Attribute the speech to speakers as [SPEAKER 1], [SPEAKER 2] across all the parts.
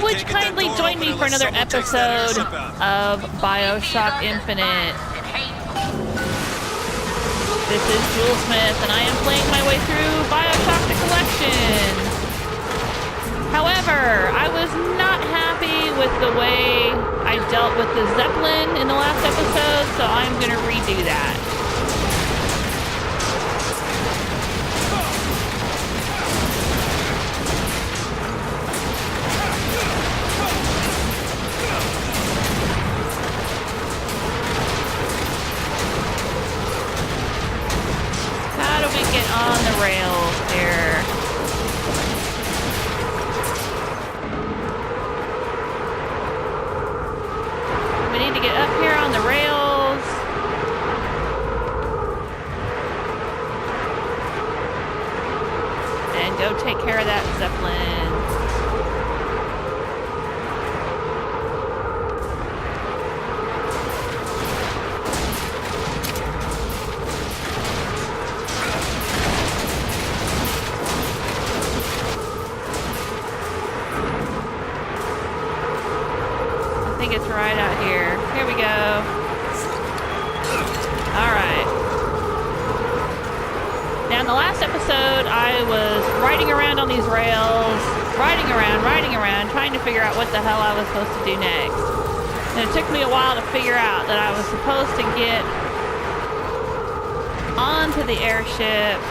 [SPEAKER 1] would you kindly join me for another episode of BioShock Infinite? This is Jewel Smith, and I am playing my way through BioShock the Collection. However, I was not happy with the way I dealt with the Zeppelin in the last episode, so I'm going to redo that. On the rails here. We need to get up here on the rails. And go take care of that Zeppelin. It's right out here. Here we go. Alright. Now in the last episode, I was riding around on these rails, riding around, trying to figure out what the hell I was supposed to do next. And it took me a while to figure out that I was supposed to get onto the airship.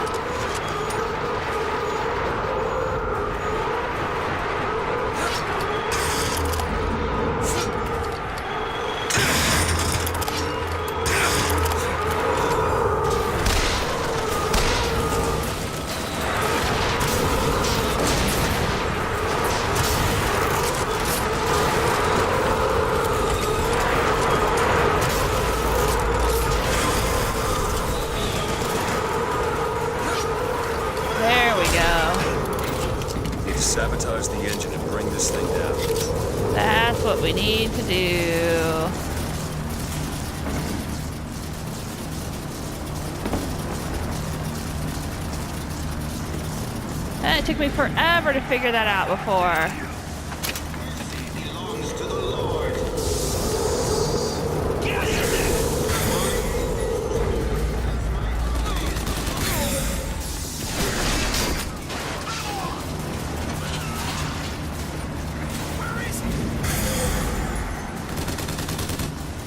[SPEAKER 2] Sabotage the engine and bring this thing down.
[SPEAKER 1] That's what we need to do. And it took me forever to figure that out before.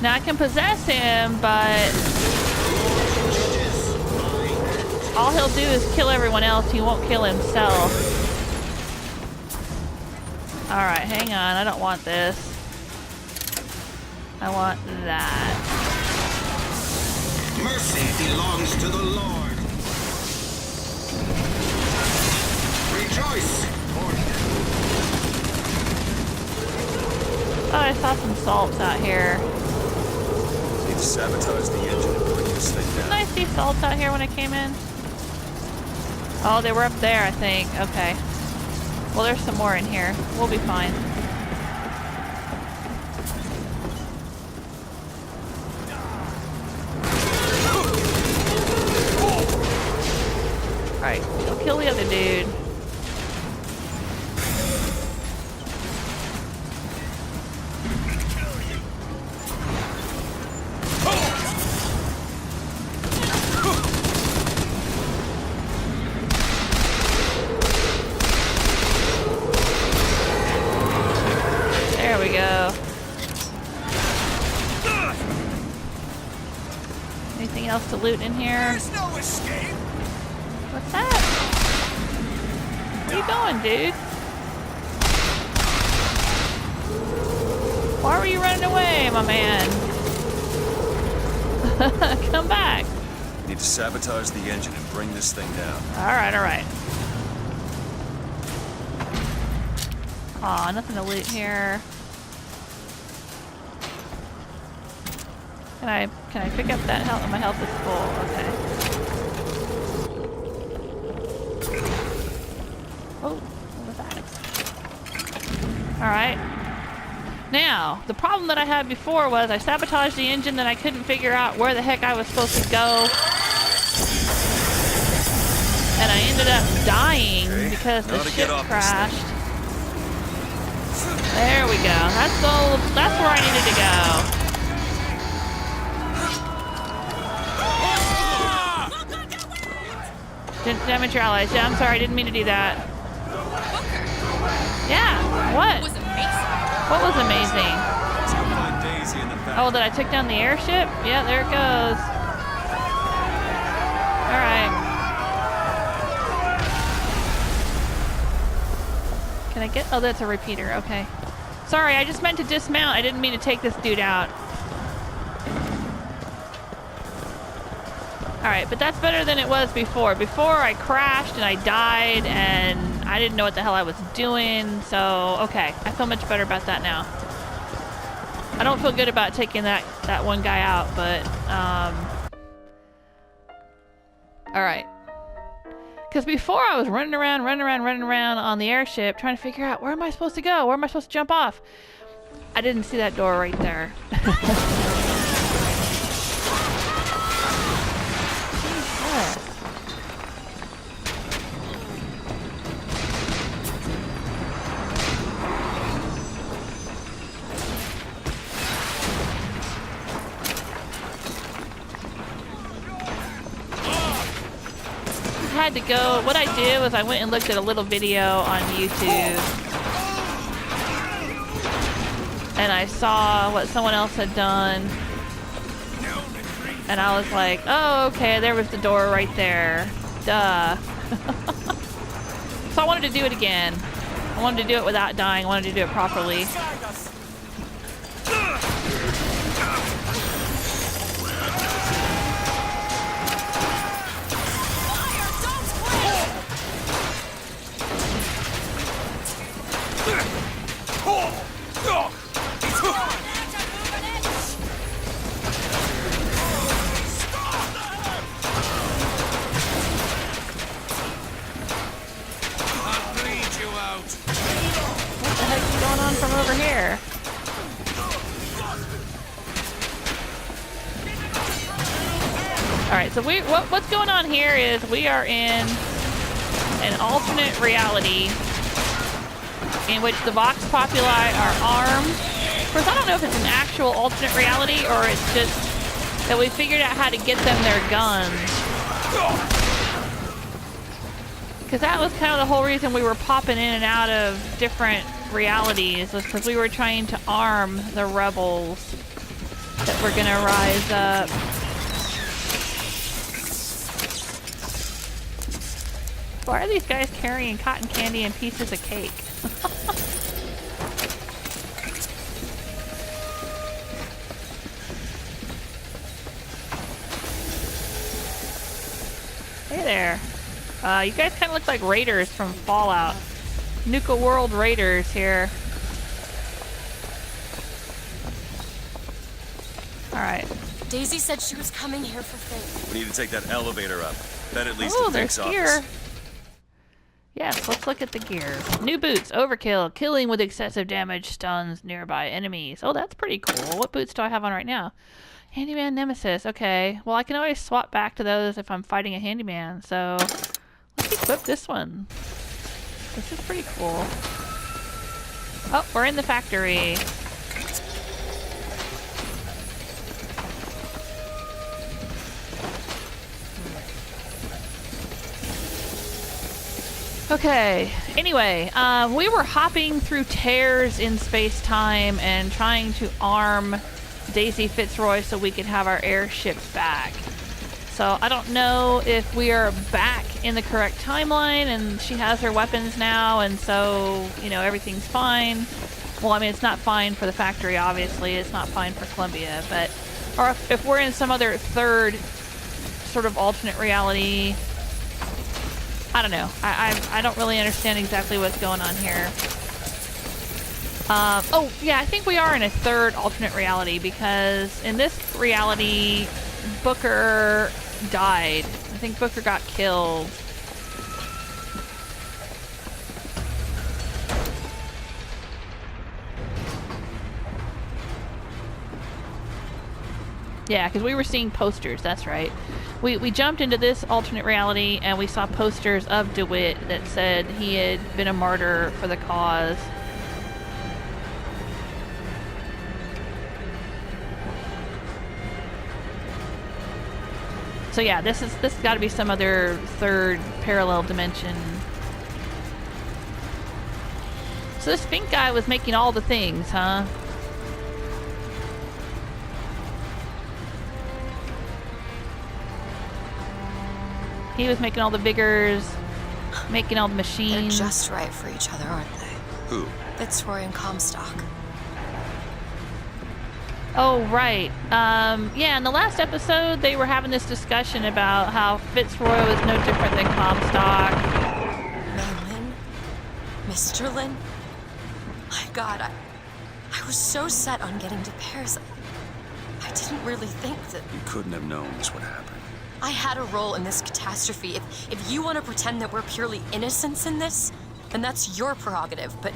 [SPEAKER 1] Now I can possess him, but all he'll do is kill everyone else. He won't kill himself. Alright, hang on. I don't want this. I want that.
[SPEAKER 3] Mercy belongs to the Lord. Rejoice!
[SPEAKER 1] Oh, I saw some salts out here.
[SPEAKER 2] Need to sabotage the engine and bring this thing down.
[SPEAKER 1] Didn't I see salts out here when I came in? Oh, they were up there, I think. Okay. Well, there's some more in here. We'll be fine. Alright, go kill the other dude. There we go. Anything else to loot in here?
[SPEAKER 3] There's no escape.
[SPEAKER 1] What's that? Where you going, dude? Why were you running away, my man? Come back.
[SPEAKER 2] Need to sabotage the engine and bring this thing down.
[SPEAKER 1] Alright, alright. Aw, nothing to loot here. Can I pick up that health? My health is full. Okay. Oh, what was that? Alright. Now, the problem that I had before was I sabotaged the engine, then I couldn't figure out where the heck I was supposed to go. And I ended up dying because the ship crashed. There we go. That's where I needed to go. Didn't damage your allies. Yeah, I'm sorry. I didn't mean to do that. Yeah. What? What was amazing? Oh, that I took down the airship? Yeah, there it goes. Alright. Can I get... Oh, that's a repeater. Okay. Sorry, I just meant to dismount. I didn't mean to take this dude out. Alright, but that's better than it was before. Before, I crashed and I died and I didn't know what the hell I was doing. So, okay. I feel much better about that now. I don't feel good about taking that one guy out, but, alright. Because before I was running around on the airship trying to figure out where am I supposed to go? Where am I supposed to jump off? I didn't see that door right there. Had to go. What I did was I went and looked at a little video on YouTube and I saw what someone else had done and I was like, oh, okay, there was the door right there. Duh. So I wanted to do it again. I wanted to do it without dying. I wanted to do it properly. Alright, so what's going on here is we are in an alternate reality in which the Vox Populi are armed. Of course, I don't know if it's an actual alternate reality or it's just that we figured out how to get them their guns. Because that was kind of the whole reason we were popping in and out of different realities, was because we were trying to arm the rebels that were going to rise up. Why are these guys carrying cotton candy and pieces of cake? Hey there. You guys kind of look like raiders from Fallout. Nuka World Raiders here. Alright.
[SPEAKER 4] Daisy said she was coming here for Fink.
[SPEAKER 2] We need to take that elevator up. That at least
[SPEAKER 1] Oh,
[SPEAKER 2] to
[SPEAKER 1] there's
[SPEAKER 2] Fink's
[SPEAKER 1] gear.
[SPEAKER 2] office.
[SPEAKER 1] Yes, let's look at the gear. New boots, overkill, killing with excessive damage, stuns nearby enemies. Oh, that's pretty cool. What boots do I have on right now? Handyman Nemesis. Okay. Well, I can always swap back to those if I'm fighting a handyman. So let's equip this one. This is pretty cool. Oh, we're in the factory. Okay, anyway, we were hopping through tears in space-time and trying to arm Daisy Fitzroy so we could have our airship back. So I don't know if we are back in the correct timeline and she has her weapons now and so, you know, everything's fine. Well, I mean, it's not fine for the factory, obviously. It's not fine for Columbia, but... Or if we're in some other third sort of alternate reality... I don't know. I don't really understand exactly what's going on here. Oh, yeah, I think we are in a third alternate reality because in this reality, Booker died. I think Booker got killed. Yeah, because we were seeing posters, that's right. We jumped into this alternate reality and we saw posters of DeWitt that said he had been a martyr for the cause. So yeah, this has got to be some other third parallel dimension. So this Fink guy was making all the things, huh? He was making all the vigors, making all the machines.
[SPEAKER 4] They're just right for each other, aren't they?
[SPEAKER 2] Who?
[SPEAKER 4] Fitzroy and Comstock.
[SPEAKER 1] Oh, right. Yeah, in the last episode, they were having this discussion about how Fitzroy was no different than Comstock.
[SPEAKER 4] Lynn? Mr. Lynn? My God, I was so set on getting to Paris. I didn't really think that...
[SPEAKER 2] You couldn't have known this would happen.
[SPEAKER 4] I had a role in this catastrophe. If you want to pretend that we're purely innocents in this, then that's your prerogative, but...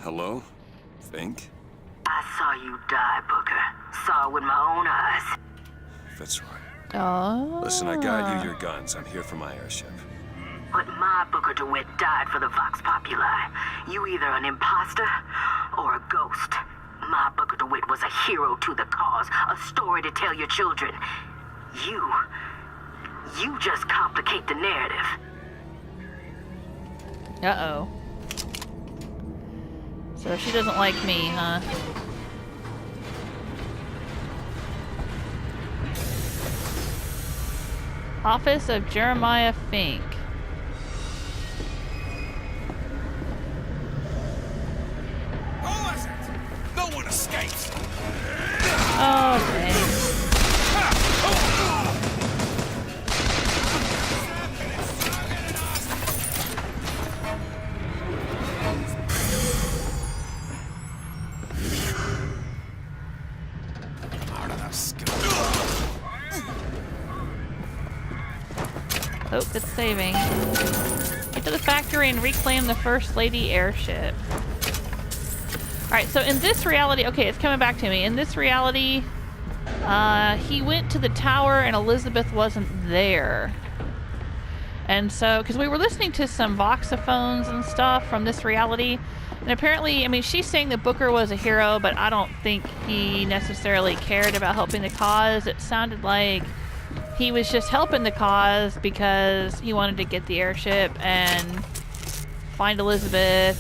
[SPEAKER 2] Hello? Fink?
[SPEAKER 5] I saw you die, Booker. Saw it with my own eyes.
[SPEAKER 2] Fitzroy.
[SPEAKER 1] Oh.
[SPEAKER 2] Listen, I got you your guns. I'm here for my airship.
[SPEAKER 5] But my Booker DeWitt died for the Vox Populi. You either an imposter or a ghost. My Booker DeWitt was a hero to the cause, a story to tell your children. You just complicate the narrative.
[SPEAKER 1] Uh-oh. So she doesn't like me, huh? Office of Jeremiah Fink.
[SPEAKER 3] Who was it? No one escapes.
[SPEAKER 1] Oh, dang. Oh, it's saving. Get to the factory and reclaim the First Lady airship. Alright, so in this reality... Okay, it's coming back to me. In this reality, he went to the tower and Elizabeth wasn't there. And so... Because we were listening to some voxophones and stuff from this reality. And apparently, I mean, she's saying that Booker was a hero, but I don't think he necessarily cared about helping the cause. It sounded like he was just helping the cause because he wanted to get the airship and find Elizabeth.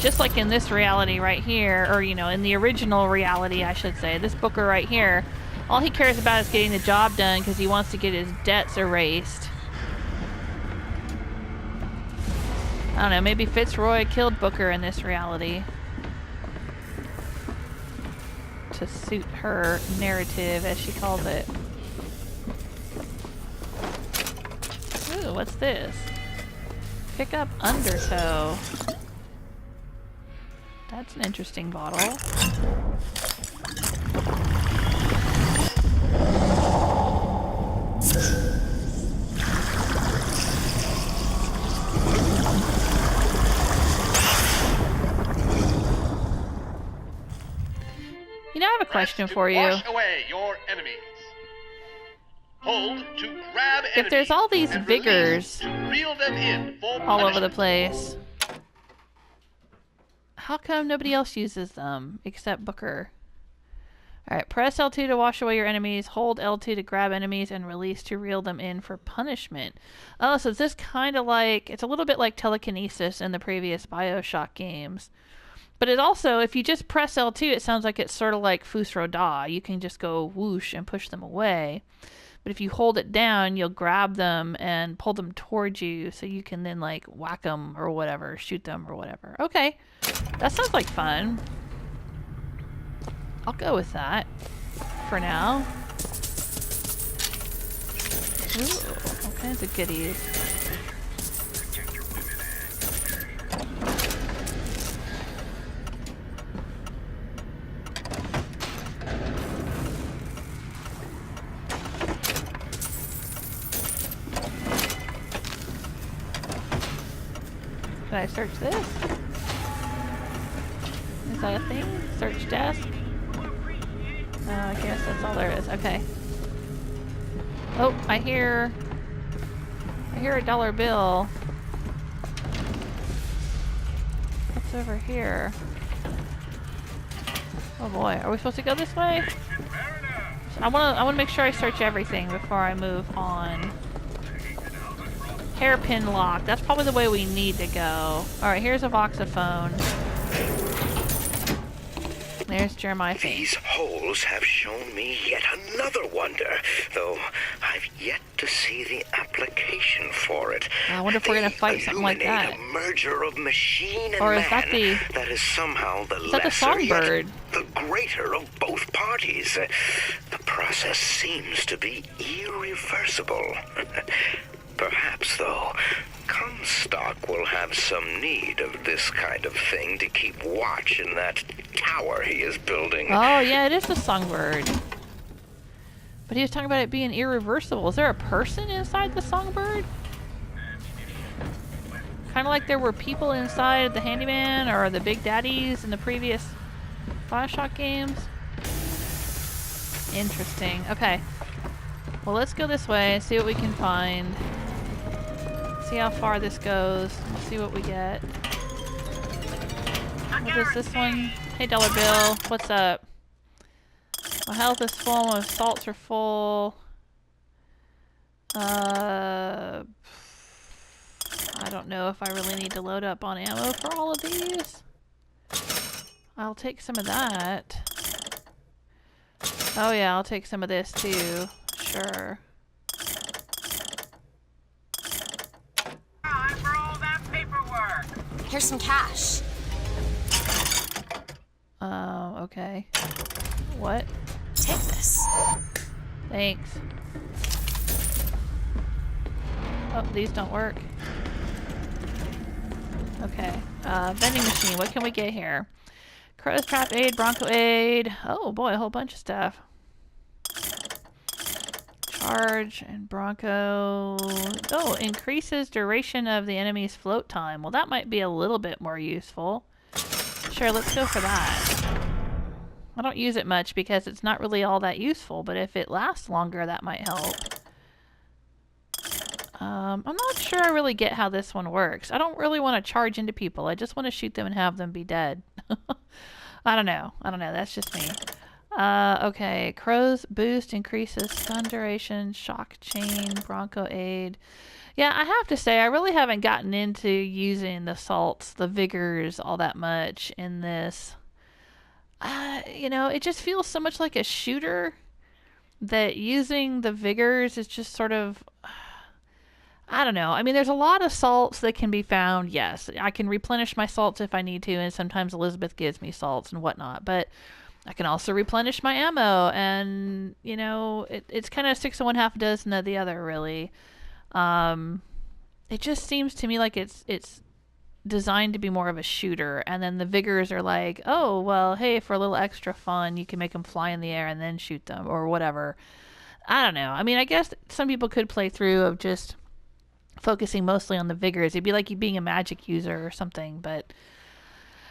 [SPEAKER 1] Just like in this reality right here, or, you know, in the original reality, I should say, this Booker right here, all he cares about is getting the job done because he wants to get his debts erased. I don't know, maybe Fitzroy killed Booker in this reality to suit her narrative, as she calls it. Ooh, what's this? Pick up Undertow. That's an interesting bottle. You know, I have a question for you.
[SPEAKER 6] Wash away your enemies. Hold to grab enemies.
[SPEAKER 1] If there's all these
[SPEAKER 6] and
[SPEAKER 1] vigors
[SPEAKER 6] release to reel them in for
[SPEAKER 1] all over the
[SPEAKER 6] punishment.
[SPEAKER 1] place, how come nobody else uses them except Booker? Alright, press L2 to wash away your enemies, hold L2 to grab enemies, and release to reel them in for punishment. Oh, so is this kind of like, it's a little bit like telekinesis in the previous BioShock games. But it also, if you just press L2, it sounds like it's sort of like Fusro Da. You can just go whoosh and push them away. But if you hold it down, you'll grab them and pull them towards you so you can then, like, whack them or whatever, shoot them or whatever. Okay, that sounds like fun. I'll go with that for now. Ooh, all kinds of goodies. Can I search this? Is that a thing? Search desk? Oh, I guess that's all there is. Okay. Oh, I hear I hear a dollar bill. What's over here? Oh boy, are we supposed to go this way? I wanna make sure I search everything before I move on. Hairpin lock. That's probably the way we need to go. Alright, here's a voxophone. There's Jeremiah Fink.
[SPEAKER 7] These holes have shown me yet another wonder, though I've yet to see the application for it.
[SPEAKER 1] I wonder if we're gonna fight something like that.
[SPEAKER 7] A merger of machine and
[SPEAKER 1] Or is
[SPEAKER 7] man that is somehow the lesser
[SPEAKER 1] songbird?
[SPEAKER 7] yet the greater of both parties. The process seems to be irreversible. Perhaps, though, Comstock will have some need of this kind of thing to keep watch in that tower he is building.
[SPEAKER 1] Oh, yeah, it is the songbird. But he was talking about it being irreversible. Is there a person inside the songbird? Kind of like there were people inside the Handyman or the Big Daddies in the previous BioShock games. Interesting. Okay. Well, let's go this way and see what we can find. See how far this goes. We'll see what we get. What is this one? Hey, dollar bill. What's up? My health is full. My salts are full. I don't know if I really need to load up on ammo for all of these. I'll take some of that. Oh yeah, I'll take some of this too. Sure.
[SPEAKER 5] Time for all that paperwork.
[SPEAKER 4] Here's some cash.
[SPEAKER 1] Okay. What?
[SPEAKER 4] Take this.
[SPEAKER 1] Thanks. Oh, these don't work. Okay. Vending machine. What can we get here? Crow's Trap Aid, Bronco Aid. Oh boy, a whole bunch of stuff. Charge and Bronco. Oh, increases duration of the enemy's float time. Well, that might be a little bit more useful. Sure, let's go for that. I don't use it much because it's not really all that useful, but if it lasts longer, that might help. I'm not sure I really get how this one works. I don't really want to charge into people. I just want to shoot them and have them be dead. I don't know. That's just me. Okay. Crow's boost increases stun duration, shock chain, Bronco aid. Yeah, I have to say, I really haven't gotten into using the salts, the vigors, all that much in this. You know, it just feels so much like a shooter that using the vigors is just sort of... I don't know. I mean, there's a lot of salts that can be found. Yes, I can replenish my salts if I need to, and sometimes Elizabeth gives me salts and whatnot. But I can also replenish my ammo, and, you know, it's kind of 6 of one, half a dozen of the other, really. It just seems to me like it's designed to be more of a shooter, and then the vigors are like, oh, well, hey, for a little extra fun, you can make them fly in the air and then shoot them, or whatever. I don't know. I mean, I guess some people could play through of just focusing mostly on the vigors. It'd be like you being a magic user or something, but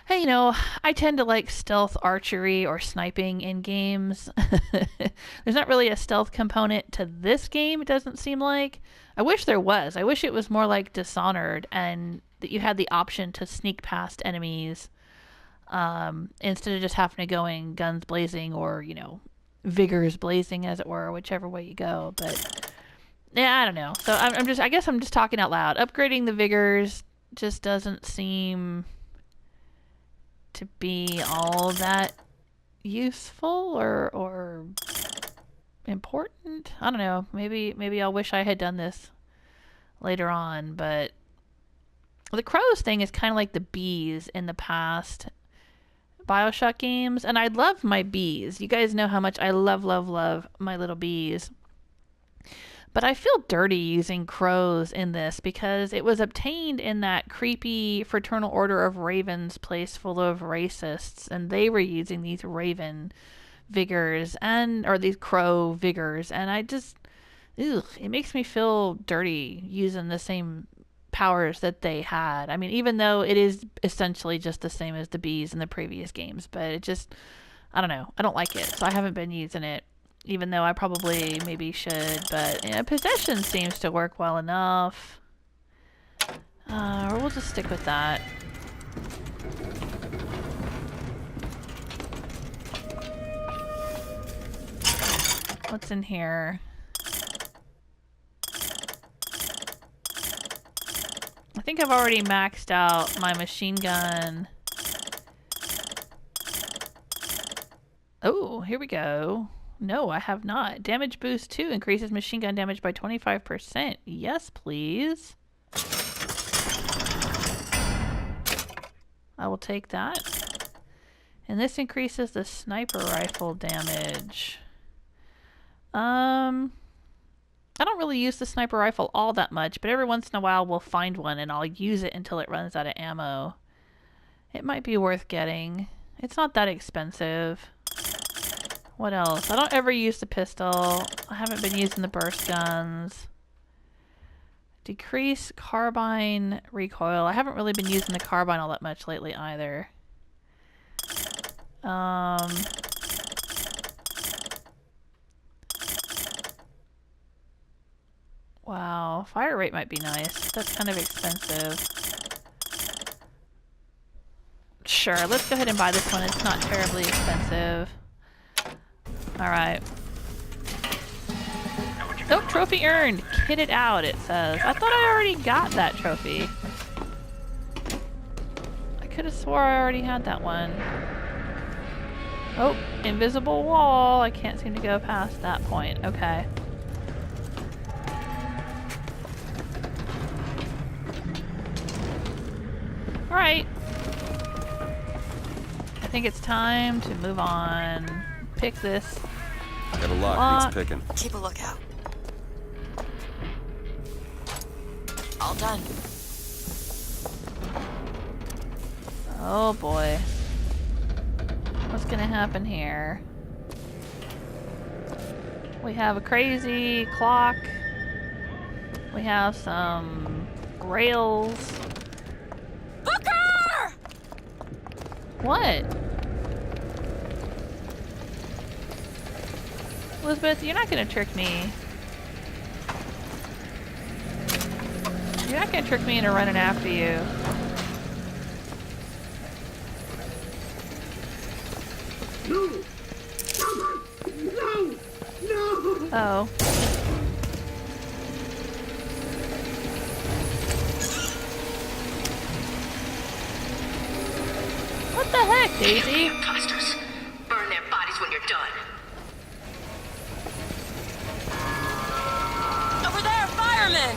[SPEAKER 1] hey, you know, I tend to like stealth archery or sniping in games. There's not really a stealth component to this game, it doesn't seem like. I wish there was. I wish it was more like Dishonored and that you had the option to sneak past enemies instead of just having to go in guns blazing or, you know, vigors blazing, as it were, whichever way you go. But yeah, I don't know. So I guess I'm just talking out loud. Upgrading the vigors just doesn't seem to be all that useful or important. I don't know. Maybe I'll wish I had done this later on, but the crows thing is kind of like the bees in the past BioShock games, and I love my bees. You guys know how much I love my little bees. But I feel dirty using crows in this because it was obtained in that creepy Fraternal Order of Ravens place full of racists, and they were using these raven vigors or these crow vigors, and I just, it makes me feel dirty using the same powers that they had. I mean, even though it is essentially just the same as the bees in the previous games, but it just, I don't know, I don't like it, so I haven't been using it. Even though I probably maybe should, but yeah, possession seems to work well enough. We'll just stick with that. What's in here? I think I've already maxed out my machine gun. Oh, here we go. No, I have not. Damage boost 2 increases machine gun damage by 25%. Yes, please. I will take that. And this increases the sniper rifle damage. I don't really use the sniper rifle all that much, but every once in a while we'll find one and I'll use it until it runs out of ammo. It might be worth getting. It's not that expensive. What else? I don't ever use the pistol. I haven't been using the burst guns. Decrease carbine recoil. I haven't really been using the carbine all that much lately either. Wow, fire rate might be nice. That's kind of expensive. Sure, let's go ahead and buy this one. It's not terribly expensive. Alright. Oh, trophy earned! Kitted out, it says. I thought I already got that trophy. I could have swore I already had that one. Oh, invisible wall. I can't seem to go past that point. Okay. Alright. I think it's time to move on. Pick this.
[SPEAKER 2] Got a lock, needs picking.
[SPEAKER 4] Keep a lookout. All done.
[SPEAKER 1] Oh boy. What's gonna happen here? We have a crazy clock. We have some rails.
[SPEAKER 4] Booker!
[SPEAKER 1] What? Elizabeth, you're not gonna trick me. You're not gonna trick me into running after you.
[SPEAKER 8] No! No! No!
[SPEAKER 1] Oh. What the heck, Daisy?
[SPEAKER 5] Imposters. Burn their bodies when you're done.
[SPEAKER 4] Over there, Fireman!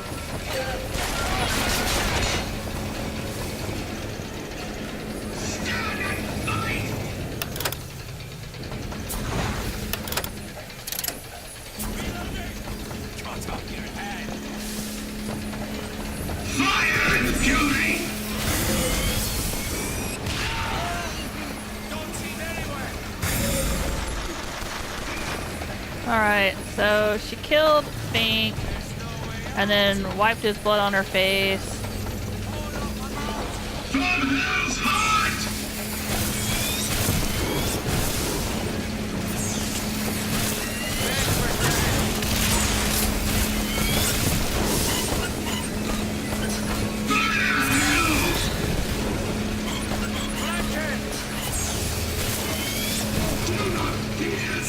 [SPEAKER 1] Alright, so she killed Fink and then wiped his blood on her face.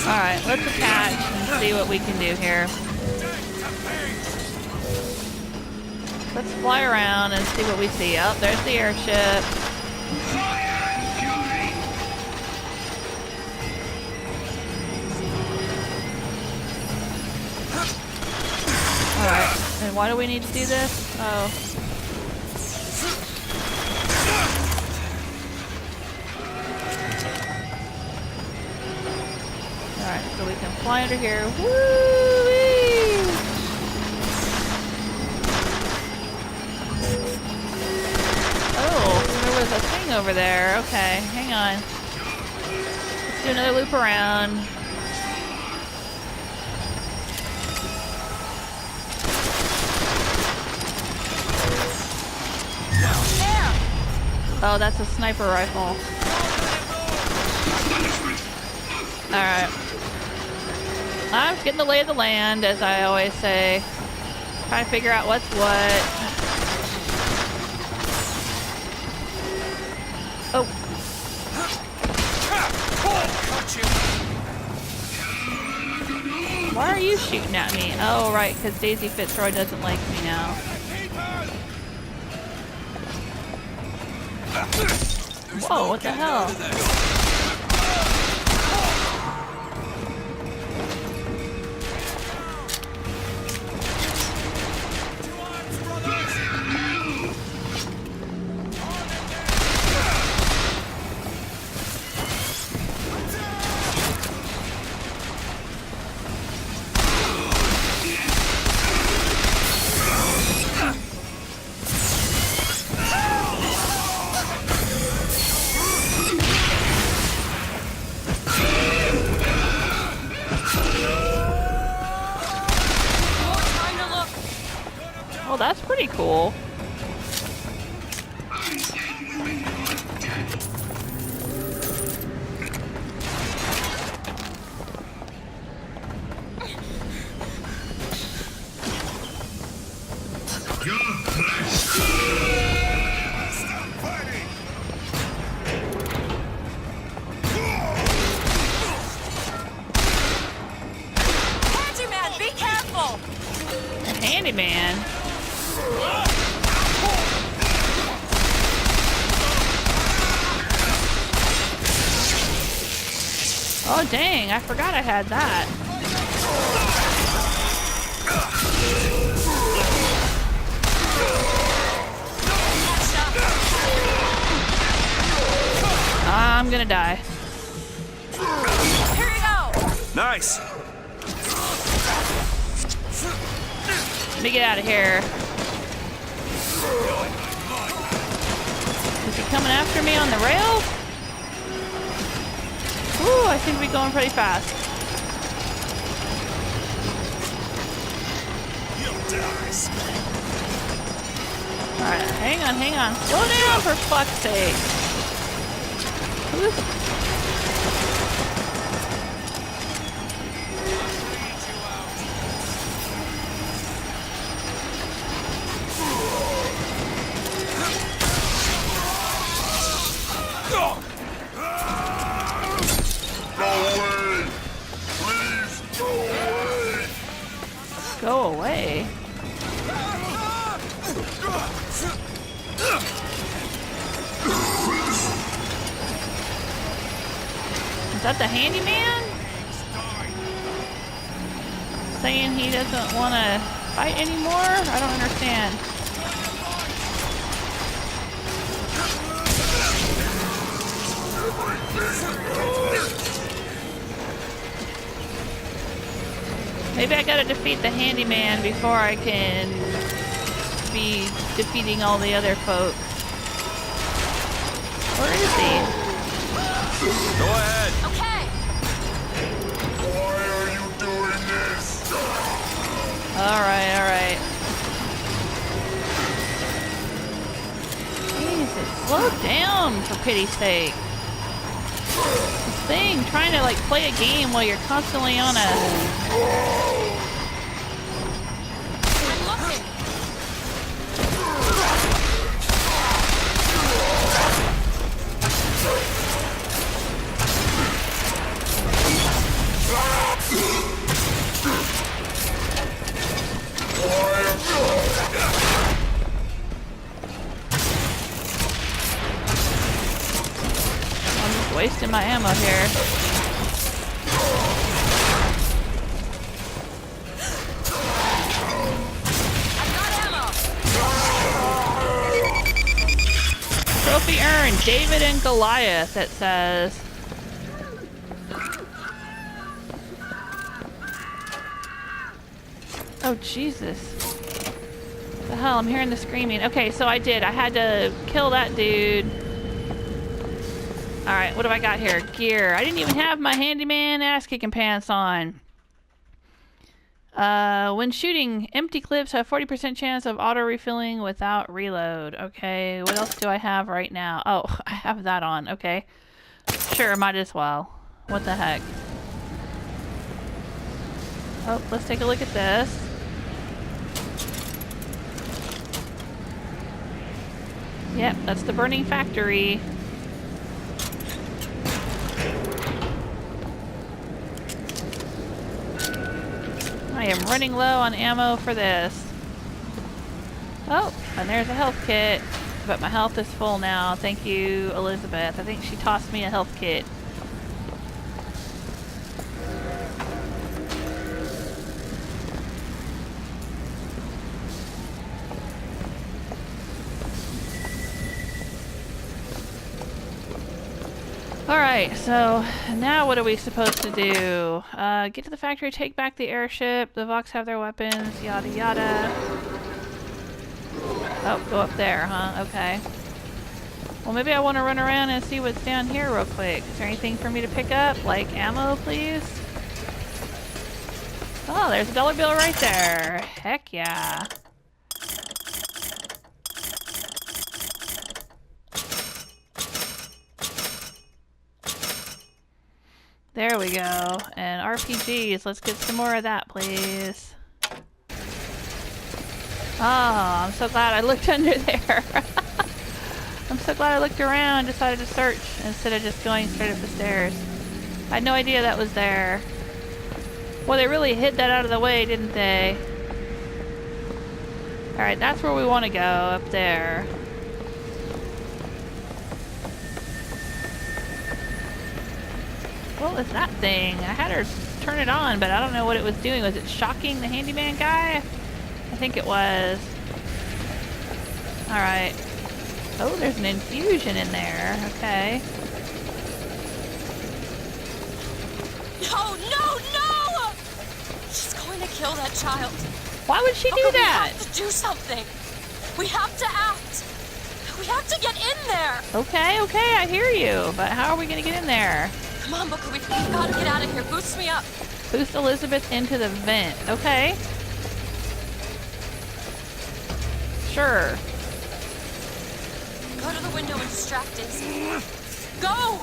[SPEAKER 1] Alright, let's attach and see what we can do here. Let's fly around and see what we see. Oh, there's the airship. Alright, and why do we need to do this? Oh. Alright, so we can fly under here. Woo-wee! Oh, there was a thing over there. Okay, hang on. Let's do another loop around. Oh, that's a sniper rifle. Alright. I'm just getting the lay of the land, as I always say. Trying to figure out what's what. Oh. Why are you shooting at me? Oh, right, because Daisy Fitzroy doesn't like me now. Whoa, what the hell? Oh, that's pretty cool.
[SPEAKER 4] Handyman, be careful!
[SPEAKER 1] Handyman. Oh dang, I forgot I had that. I'm gonna die.
[SPEAKER 4] Here we go!
[SPEAKER 2] Nice.
[SPEAKER 1] Let me get out of here. Is he coming after me on the rails? Ooh, I seem to be going pretty fast. Alright, hang on. Slow down for fuck's sake. Ooh. Go away. Is that the handyman? Saying he doesn't want to fight anymore? I don't understand. Maybe I gotta defeat the handyman before I can be defeating all the other folks. Where is he?
[SPEAKER 2] Go ahead.
[SPEAKER 4] Okay!
[SPEAKER 3] Why are you doing this?
[SPEAKER 1] Alright. Jesus, slow down for pity's sake. This thing, trying to like play a game while you're constantly on a... Wasting my ammo here.
[SPEAKER 4] I've got ammo!
[SPEAKER 1] Trophy earned, David and Goliath, it says. Oh, Jesus. What the hell? I'm hearing the screaming. Okay, so I had to kill that dude. Alright, what have I got here? Gear. I didn't even have my handyman ass-kicking pants on. When shooting, empty clips have 40% chance of auto-refilling without reload. Okay, what else do I have right now? Oh, I have that on. Okay. Sure, might as well. What the heck? Oh, let's take a look at this. Yep, that's the burning factory. I am running low on ammo for this. Oh, and there's a health kit. But my health is full now. Thank you, Elizabeth. I think she tossed me a health kit. Alright, so now what are we supposed to do? Get to the factory, take back the airship, the Vox have their weapons, yada yada. Oh, go up there, huh? Okay. Well, maybe I want to run around and see what's down here real quick. Is there anything for me to pick up? Like ammo, please? Oh, there's a dollar bill right there. Heck yeah. There we go. And RPGs. Let's get some more of that, please. Oh, I'm so glad I looked under there. I'm so glad I looked around and decided to search instead of just going straight up the stairs. I had no idea that was there. Well, they really hid that out of the way, didn't they? Alright, that's where we want to go, up there. What was that thing? I had her turn it on, but I don't know what it was doing. Was it shocking the handyman guy? I think it was. Alright. Oh, there's an infusion in there. Okay.
[SPEAKER 4] No, no, no! She's going to kill that child.
[SPEAKER 1] Why would she do that?
[SPEAKER 4] We have to do something. We have to act. We have to get in there.
[SPEAKER 1] Okay, okay, I hear you. But how are we going to get in there?
[SPEAKER 4] Come on, Booker, we've got to get out of here. Boost me up.
[SPEAKER 1] Boost Elizabeth into the vent. Okay. Sure.
[SPEAKER 4] Go to the window and distract Daisy. Go!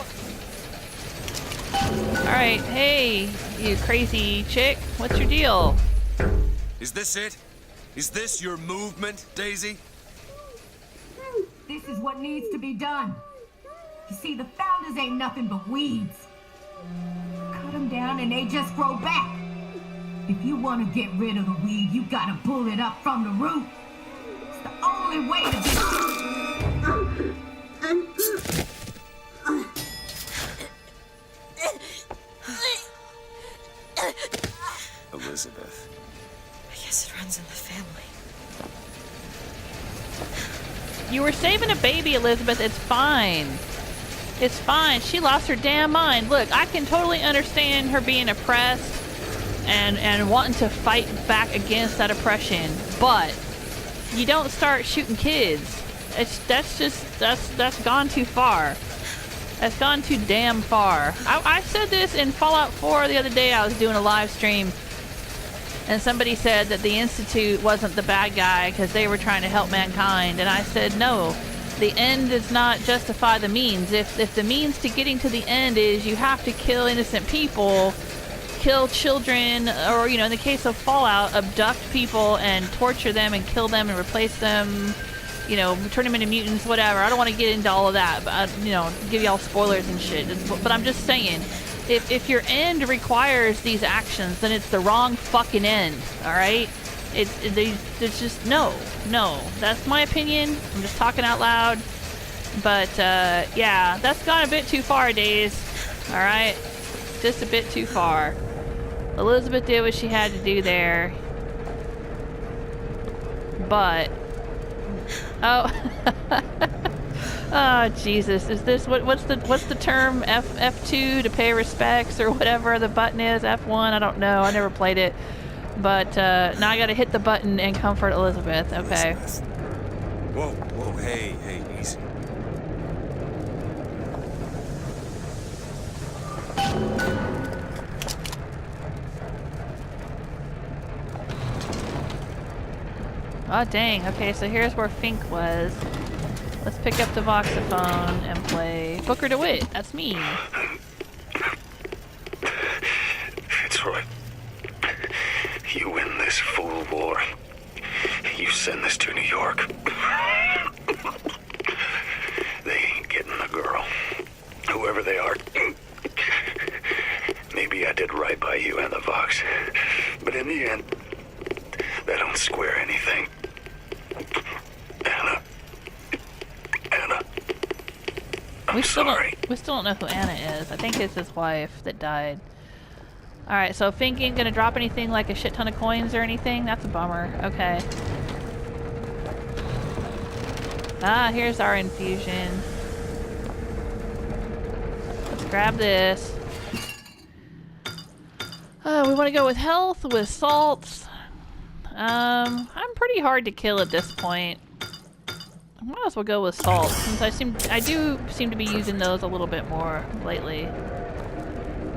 [SPEAKER 1] Alright, hey, you crazy chick. What's your deal?
[SPEAKER 2] Is this it? Is this your movement, Daisy?
[SPEAKER 9] This is what needs to be done. You see, the founders ain't nothing but weeds. Cut them down and they just grow back. If you want to get rid of the weed, you gotta pull it up from the root. It's the only way to get...
[SPEAKER 2] Elizabeth.
[SPEAKER 4] I guess it runs in the family.
[SPEAKER 1] You were saving a baby, Elizabeth. It's fine. It's fine. She lost her damn mind. Look, I can totally understand her being oppressed and wanting to fight back against that oppression, but you don't start shooting kids. That's gone too far. That's gone too damn far. I said this in Fallout 4 the other day. I was doing a live stream, and somebody said that the Institute wasn't the bad guy because they were trying to help mankind, and I said no. The end does not justify the means. If the means to getting to the end is you have to kill innocent people, kill children, or, you know, in the case of Fallout, abduct people and torture them and kill them and replace them, you know, turn them into mutants, whatever. I don't want to get into all of that, but, you know, give y'all spoilers and shit. But I'm just saying, if your end requires these actions, then it's the wrong fucking end, alright? It's just, no, that's my opinion. I'm just talking out loud. But, yeah, that's gone a bit too far, Days. Alright? Just a bit too far. Elizabeth did what she had to do there. But, oh, oh Jesus! Is this what's the term? F2 to pay respects or whatever the button is. F1. I don't know. I never played it. But now I gotta hit the button and comfort Elizabeth. Okay.
[SPEAKER 2] Elizabeth. Whoa, hey, easy.
[SPEAKER 1] Oh dang. Okay, so here's where Fink was. Let's pick up the voxophone and play Booker DeWitt. That's me.
[SPEAKER 7] Fitzroy. this fool war. You send this to New York. They ain't getting the girl. Whoever they are. Maybe I did right by you and the Vox. But in the end, that don't square anything. Anna.
[SPEAKER 1] We still don't know who Anna is. I think it's his wife that died. Alright, so Fink ain't gonna drop anything like a shit ton of coins or anything? That's a bummer. Okay. Ah, here's our infusion. Let's grab this. We want to go with health, with salts. I'm pretty hard to kill at this point. I might as well go with salt, since I do seem to be using those a little bit more lately.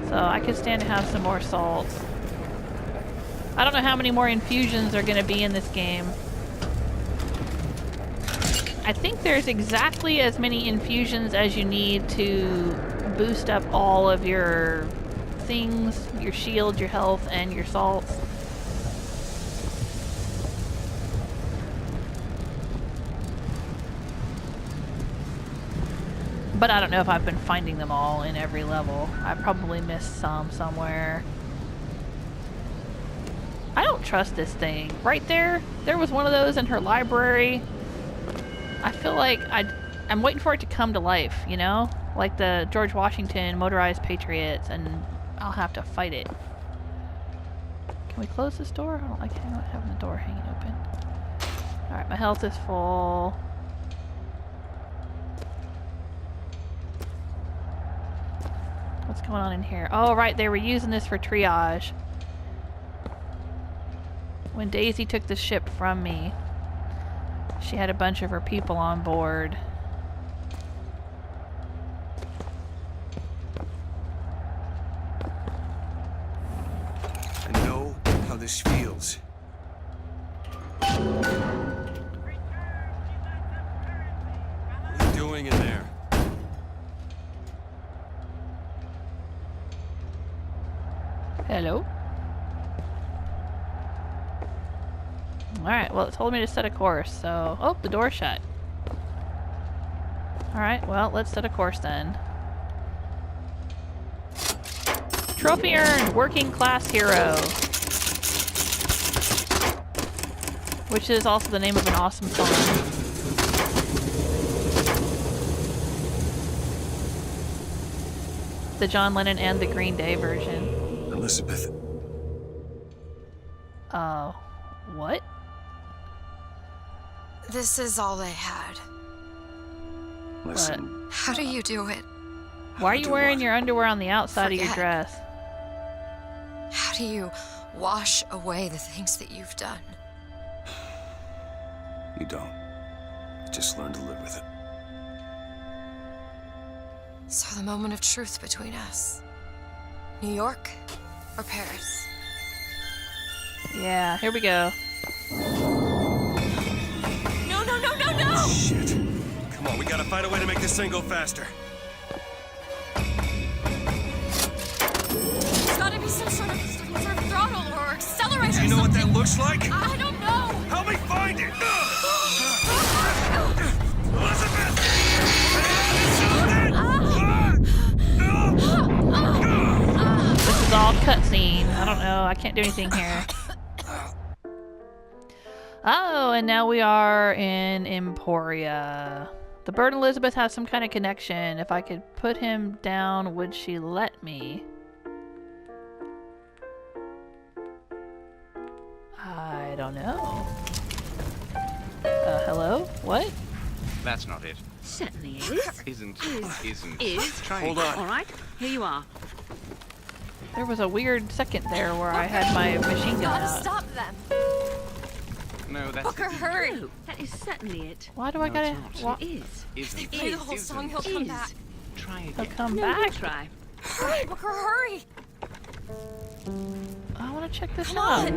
[SPEAKER 1] So I could stand to have some more salt. I don't know how many more infusions are going to be in this game. I think there's exactly as many infusions as you need to boost up all of your things, your shield, your health, and your salts. But I don't know if I've been finding them all in every level. I probably missed some somewhere. I don't trust this thing. Right there, there was one of those in her library. I feel like I'm waiting for it to come to life, you know? Like the George Washington Motorized Patriots, and I'll have to fight it. Can we close this door? I don't like having the door hanging open. Alright, my health is full. What's going on in here? Oh, right, they were using this for triage. When Daisy took the ship from me, she had a bunch of her people on board.
[SPEAKER 2] I know how this feels. What are you doing in there?
[SPEAKER 1] Hello? Alright, well, it told me to set a course, so... Oh, the door's shut. Alright, well, let's set a course then. Trophy earned! Working class hero. Which is also the name of an awesome song. The John Lennon and the Green Day version.
[SPEAKER 2] Elizabeth.
[SPEAKER 1] What?
[SPEAKER 4] This is all they had.
[SPEAKER 2] Listen.
[SPEAKER 4] How do you do it?
[SPEAKER 1] Why are you wearing your underwear on the outside of your
[SPEAKER 4] Forget.
[SPEAKER 1] dress?
[SPEAKER 4] How do you wash away the things that you've done?
[SPEAKER 2] You don't. Just learn to live with it.
[SPEAKER 4] So the moment of truth between us. New York or Paris?
[SPEAKER 1] Yeah, here we go.
[SPEAKER 4] No, no, no, no, no!
[SPEAKER 2] Shit. Come on, we gotta find a way to make this thing go faster.
[SPEAKER 4] There's gotta be some sort of throttle or accelerator.
[SPEAKER 2] Do you know what that looks like?
[SPEAKER 4] I don't know.
[SPEAKER 2] Help me find it! Elizabeth!
[SPEAKER 1] This is all cutscene. I don't know. I can't do anything here. Oh, and now we are in Emporia. The bird Elizabeth has some kind of connection. If I could put him down, would she let me? I don't know. Hello? What?
[SPEAKER 10] That's not it.
[SPEAKER 11] Certainly is.
[SPEAKER 10] Isn't.
[SPEAKER 11] Is.
[SPEAKER 10] Try
[SPEAKER 2] Hold
[SPEAKER 10] again.
[SPEAKER 2] on.
[SPEAKER 11] All right, here you are.
[SPEAKER 1] There was a weird second there where I had my machine gun
[SPEAKER 4] Gotta
[SPEAKER 1] out.
[SPEAKER 4] stop them.
[SPEAKER 10] No, that's
[SPEAKER 4] Booker, hurry.
[SPEAKER 11] No, that is certainly it.
[SPEAKER 1] Why do I
[SPEAKER 10] No,
[SPEAKER 1] gotta...
[SPEAKER 10] it's
[SPEAKER 1] What?
[SPEAKER 11] It is.
[SPEAKER 10] Isn't.
[SPEAKER 4] Play the whole song, he'll come
[SPEAKER 11] Is.
[SPEAKER 4] back.
[SPEAKER 10] Try
[SPEAKER 1] He'll
[SPEAKER 10] again.
[SPEAKER 1] come
[SPEAKER 11] No,
[SPEAKER 1] back?
[SPEAKER 11] you try.
[SPEAKER 4] Hurry, Booker, hurry.
[SPEAKER 1] I want to check this
[SPEAKER 4] Come
[SPEAKER 1] out.
[SPEAKER 4] on.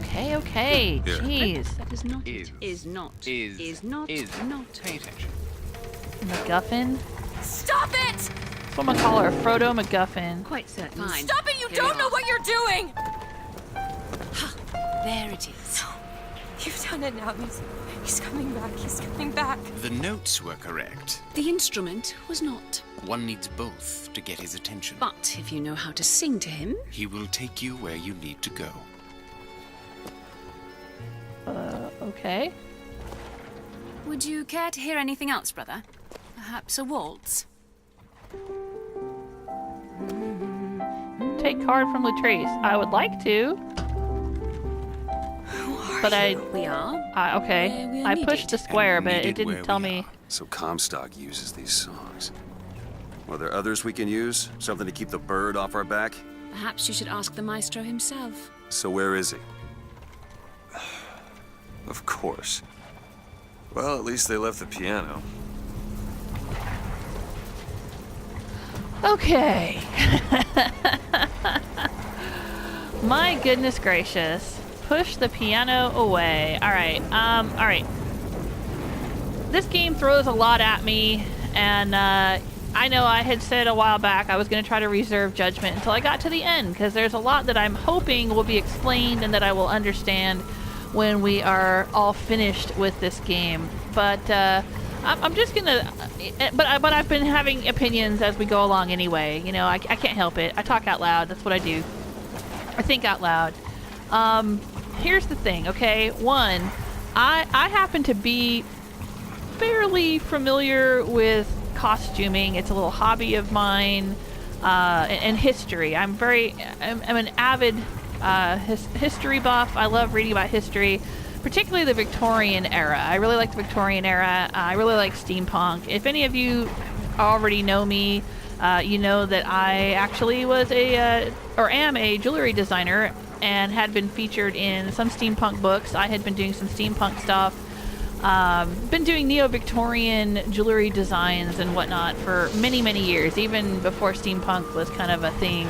[SPEAKER 1] Okay, okay.
[SPEAKER 2] Here.
[SPEAKER 1] Jeez.
[SPEAKER 11] That is not
[SPEAKER 10] Is.
[SPEAKER 11] it. Is not.
[SPEAKER 10] Is.
[SPEAKER 11] not.
[SPEAKER 10] Is.
[SPEAKER 11] Not.
[SPEAKER 10] Pay attention.
[SPEAKER 1] MacGuffin?
[SPEAKER 4] Stop it!
[SPEAKER 1] That's what I'm gonna call her, Frodo MacGuffin.
[SPEAKER 11] Quite certain. Fine.
[SPEAKER 4] Stop it! You
[SPEAKER 11] Here
[SPEAKER 4] don't
[SPEAKER 11] we
[SPEAKER 4] know
[SPEAKER 11] are.
[SPEAKER 4] what you're doing!
[SPEAKER 11] There it is.
[SPEAKER 4] You've done it now. He's coming back. He's coming back.
[SPEAKER 12] The notes were correct.
[SPEAKER 11] The instrument was not.
[SPEAKER 12] One needs both to get his attention.
[SPEAKER 11] But if you know how to sing to him...
[SPEAKER 12] He will take you where you need to go.
[SPEAKER 1] Okay.
[SPEAKER 11] Would you care to hear anything else, brother? Perhaps a waltz?
[SPEAKER 1] Take card from Latrice. I would like to. But
[SPEAKER 11] We are.
[SPEAKER 1] okay.
[SPEAKER 11] Where we are
[SPEAKER 1] I
[SPEAKER 11] needed.
[SPEAKER 1] pushed the square, but it
[SPEAKER 2] Needed
[SPEAKER 1] didn't
[SPEAKER 2] where
[SPEAKER 1] tell
[SPEAKER 2] we
[SPEAKER 1] me.
[SPEAKER 2] are. So Comstock uses these songs. Are there others we can use? Something to keep the bird off our back?
[SPEAKER 11] Perhaps you should ask the maestro himself.
[SPEAKER 2] So where is he? Of course. Well, at least they left the piano.
[SPEAKER 1] Okay. My goodness gracious. Push the piano away. Alright, alright. This game throws a lot at me, and I know I had said a while back I was going to try to reserve judgment until I got to the end, because there's a lot that I'm hoping will be explained and that I will understand when we are all finished with this game. But I'm just gonna, but I've been having opinions as we go along anyway. You know, I can't help it. I talk out loud. That's what I do. I think out loud. Here's the thing, okay? One, I happen to be fairly familiar with costuming. It's a little hobby of mine, and history. I'm an avid history buff. I love reading about history, particularly the Victorian era. I really like the Victorian era. I really like steampunk. If any of you already know me, you know that I actually was am a jewelry designer and had been featured in some steampunk books. I had been doing some steampunk stuff. Been doing neo-Victorian jewelry designs and whatnot for many, many years, even before steampunk was kind of a thing.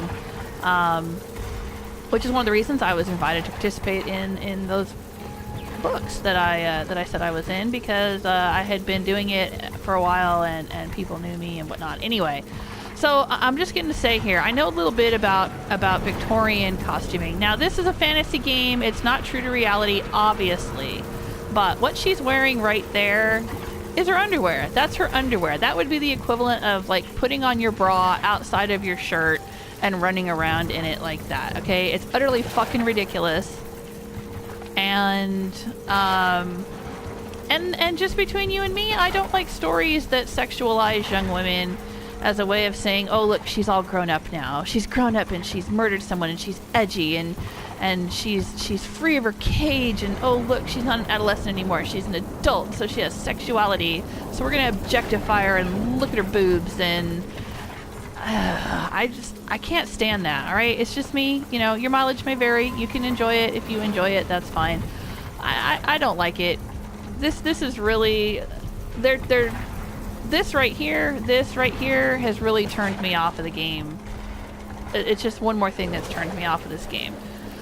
[SPEAKER 1] Which is one of the reasons I was invited to participate in those books that I said I was in, because I had been doing it for a while and people knew me and whatnot. Anyway, so I'm just going to say here, I know a little bit about Victorian costuming. Now, this is a fantasy game. It's not true to reality, obviously. But what she's wearing right there is her underwear. That's her underwear. That would be the equivalent of like putting on your bra outside of your shirt and running around in it like that, okay? It's utterly fucking ridiculous. And just between you and me, I don't like stories that sexualize young women as a way of saying, oh, look, she's all grown up now. She's grown up and she's murdered someone and she's edgy and she's free of her cage, and oh, look, she's not an adolescent anymore. She's an adult, so she has sexuality. So we're going to objectify her and look at her boobs, and I can't stand that, all right? It's just me. You know, your mileage may vary. You can enjoy it. If you enjoy it, that's fine. I don't like it. This is really... This right here has really turned me off of the game. It's just one more thing that's turned me off of this game.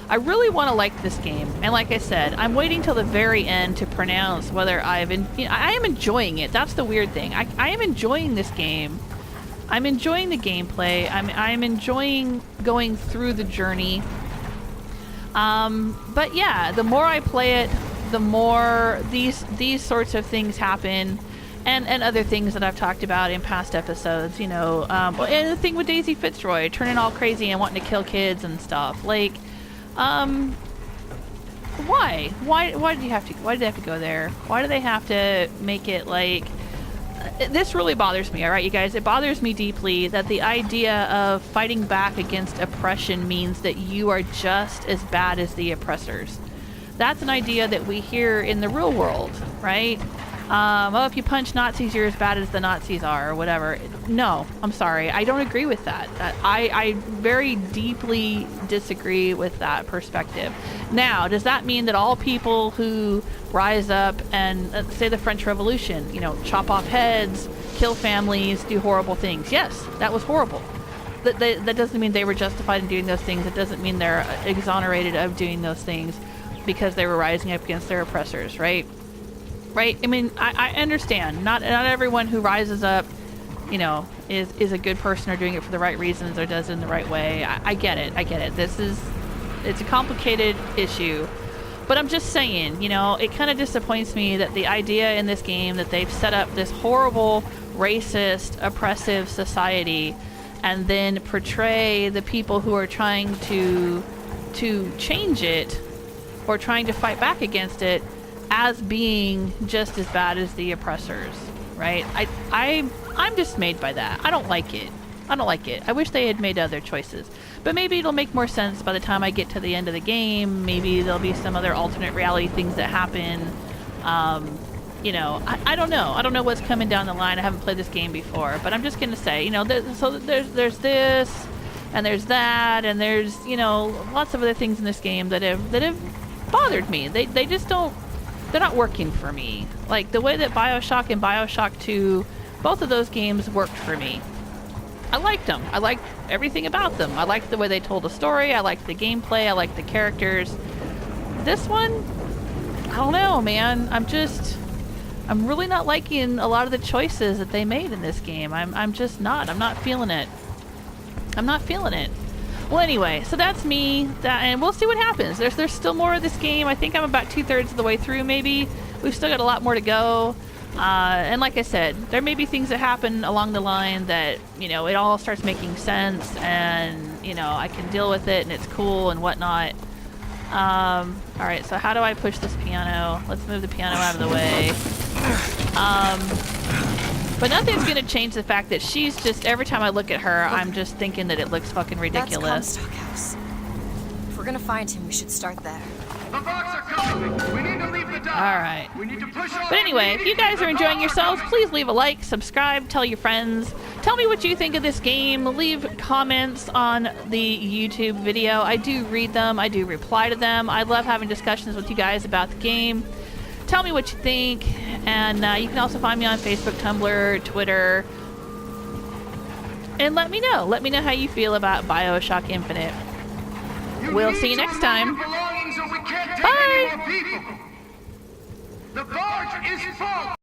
[SPEAKER 1] I really want to like this game, and like I said, I'm waiting till the very end to pronounce whether I am enjoying it. That's the weird thing. I am enjoying this game. I'm enjoying the gameplay. I'm enjoying going through the journey. But yeah, the more I play it, the more these sorts of things happen, and other things that I've talked about in past episodes. You know, and the thing with Daisy Fitzroy turning all crazy and wanting to kill kids and stuff. Like, why do they have to go there? Why do they have to make it like... This really bothers me, all right, you guys? It bothers me deeply that the idea of fighting back against oppression means that you are just as bad as the oppressors. That's an idea that we hear in the real world, right? Oh, if you punch Nazis, you're as bad as the Nazis are, or whatever. No, I'm sorry. I don't agree with that. I very deeply disagree with that perspective. Now, does that mean that all people who rise up and, say the French Revolution, you know, chop off heads, kill families, do horrible things? Yes, that was horrible. That doesn't mean they were justified in doing those things. It doesn't mean they're exonerated of doing those things because they were rising up against their oppressors, right? Right? I mean, I understand. Not everyone who rises up, you know, is a good person or doing it for the right reasons or does it in the right way. I get it. It's a complicated issue. But I'm just saying, you know, it kind of disappoints me that the idea in this game that they've set up this horrible, racist, oppressive society and then portray the people who are trying to change it or trying to fight back against it as being just as bad as the oppressors, right? I'm dismayed by that. I don't like it. I don't like it. I wish they had made other choices. But maybe it'll make more sense by the time I get to the end of the game. Maybe there'll be some other alternate reality things that happen. You know, I don't know. I don't know what's coming down the line. I haven't played this game before. But I'm just going to say, you know, there's this, and there's that, and there's, you know, lots of other things in this game that have bothered me. They just don't, they're not working for me. Like, the way that BioShock and BioShock 2, both of those games worked for me. I liked them. I liked everything about them. I liked the way they told a story. I liked the gameplay. I liked the characters. This one, I don't know, man. I'm really not liking a lot of the choices that they made in this game. I'm just not. I'm not feeling it. I'm not feeling it. Well, anyway, so that's me. And we'll see what happens. There's still more of this game. I think I'm about 2/3 of the way through, maybe. We've still got a lot more to go. And like I said, there may be things that happen along the line that, you know, it all starts making sense and, you know, I can deal with it and it's cool and whatnot. Alright, so how do I push this piano? Let's move the piano out of the way. But nothing's gonna change the fact that she's just, every time I look at her, I'm just thinking that it looks fucking ridiculous.
[SPEAKER 4] That's Comstock House. If we're gonna find him, we should start there.
[SPEAKER 3] The Vox are coming! We need to leave the dock!
[SPEAKER 1] Alright.
[SPEAKER 3] We need to push on.
[SPEAKER 1] But anyway, if you guys are enjoying yourselves, please leave a like, subscribe, tell your friends. Tell me what you think of this game. Leave comments on the YouTube video. I do read them. I do reply to them. I love having discussions with you guys about the game. Tell me what you think. And you can also find me on Facebook, Tumblr, Twitter. And let me know. Let me know how you feel about BioShock Infinite. We'll see you next time. Bye!
[SPEAKER 3] The barge is full!